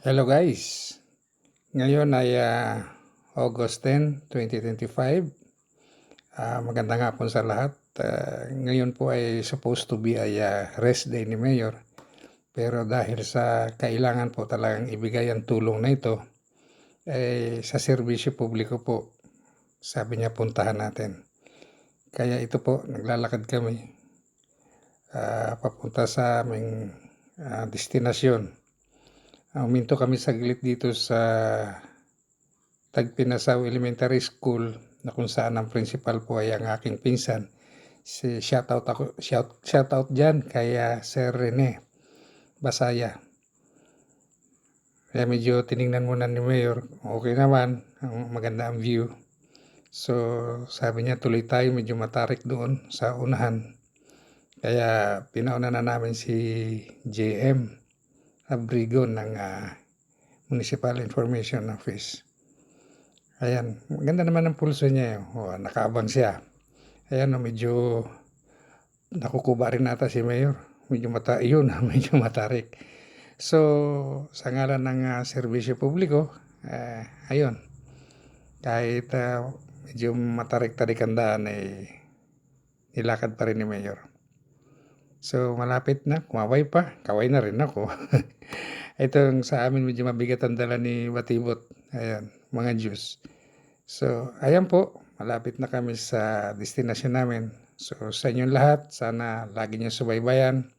Hello guys, ngayon ay August 10, 2025. Magandang hapon sa lahat. Ngayon po ay supposed to be ay rest day ni Mayor. Pero dahil sa kailangan po talagang ibigay ang tulong na ito, sa serbisyo publiko po, sabi niya puntahan natin. Kaya ito po, naglalakad kami papunta sa aming destinasyon. Huminto kami saglit dito sa Tagpinasaw Elementary School na kung saan ang principal po ay ang aking pinsan. Shoutout dyan kay Sir Rene Basaya. Kaya medyo tiningnan muna ni Mayor, okay naman, maganda ang view. So sabi niya tuloy tayo, medyo matarik doon sa unahan. Kaya pinauna na namin si JM Abrigo ng Municipal Information Office. Ayan, maganda naman ang pulso niya. Nakaabang siya. Ayan, medyo nakukuba rin ata si Mayor. Medyo matarik. So, sa ngalan ng serbisyo publiko, ayun, kahit medyo matarik-tarik ang daan, nilakad pa rin ni Mayor. So, malapit na, kumaway pa, kaway na rin ako. Itong sa amin medyo mabigat ang dala ni Batibot. Ayan, mga juice. So, ayan po, malapit na kami sa destination namin. So, sa inyong lahat, sana lagi niyo subaybayan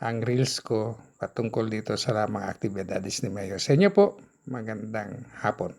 ang reels ko patungkol dito sa mga aktibidades ni Mayor. Sa inyo po, magandang hapon.